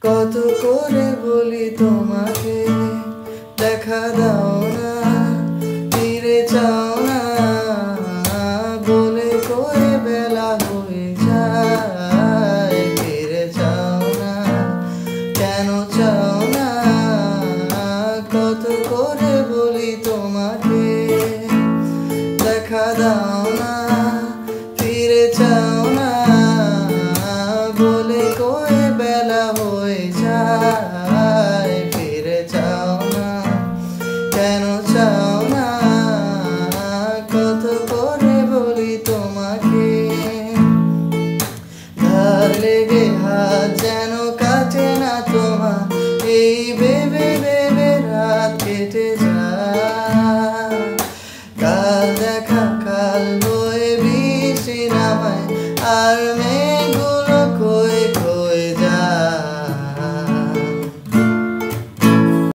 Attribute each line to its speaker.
Speaker 1: কত করে বলি তোমাকে দেখা দাও না, ফিরে চাও না, বলে কয়ে বেলা হয়ে যায়। ফিরে চাও না, কেন চাও না? কত করে বলি তোমাকে দেখা দাও না, ফিরে চাও না, বলে কয়ে বেলা হয়ে যায়। ফিরে চাও না, কেন চাও না? কত করে বলি তোমাকে। ধার লেগে হাত যেন কাটে না তোমার, এই ভেবে